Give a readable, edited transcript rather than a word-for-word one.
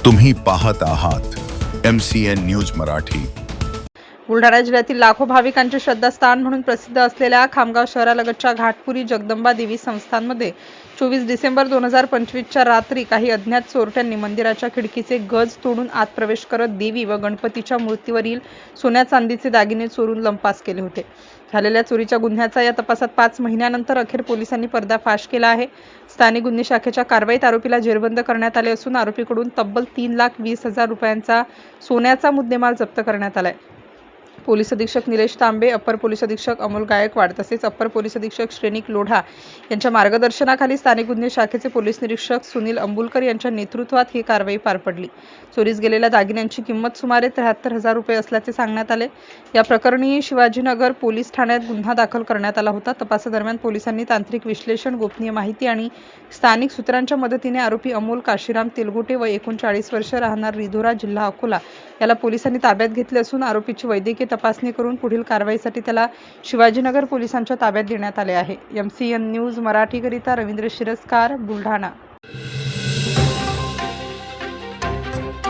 तुम्ही पाहत आहात MCN न्यूज मराठी। बुलढाणा जिल्ह्यातील लाखो भाविकांचे श्रद्धास्थान म्हणून प्रसिद्ध असलेल्या खामगाव शहरालगतच्या घाटपुरी जगदंबा देवी संस्थानमध्ये 24 डिसेंबर 2025च्या रात्री काही अज्ञात चोरट्यांनी मंदिराच्या खिडकीचे गज तोडून आत प्रवेश करत देवी व गणपतीच्या मूर्तीवरील सोन्या चांदीचे दागिने चोरून लंपास केले होते। झालेल्या चोरीच्या गुन्ह्याचा या तपासात 5 महिन्यानंतर अखेर पोलिसांनी पर्दाफाश केला आहे। स्थानिक गुन्हे शाखेच्या कारवाईत आरोपीला जेरबंद करण्यात आले असून आरोपीकडून तब्बल 3,20,000 रुपयांचा सोन्याचा मुद्देमाल जप्त करण्यात आलाय। पोलीस अधीक्षक निलेश तांबे, अप्पर पोलीस अधीक्षक अमोल गायकवाड तसेच अप्पर पोलीस अधीक्षक श्रेनिक लोढा यांच्या मार्गदर्शनाखाली स्थानिक गुन्हे शाखेचे पोलीस निरीक्षक सुनील अंबुलकर यांच्या नेतृत्वात ही कारवाई पार पडली। चोरीस गेलेल्या दागिन्यांची किंमत सुमारे 73,000 रुपये असल्याचे सांगण्यात आले। या प्रकरणी शिवाजीनगर पोलीस ठाण्यात गुन्हा दाखल करण्यात आला होता। तपासादरम्यान पोलिसांनी तांत्रिक विश्लेषण, गोपनीय माहिती आणि स्थानिक सूत्रांच्या मदतीने आरोपी अमोल काशीराम तेलगोटे व 39 वर्ष राहणार रिधोरा, जिल्हा अकोला याला पोलिसांनी ताब्यात घेतले असून आरोपीची वैद्यकीय तपासणी करून पुढील कारवाईसाठी त्याला शिवाजीनगर पोलिसांच्या ताब्यात देण्यात आले आहे। MCN न्यूज मराठीकरिता रवींद्र शिरस्कार, बुलढाणा।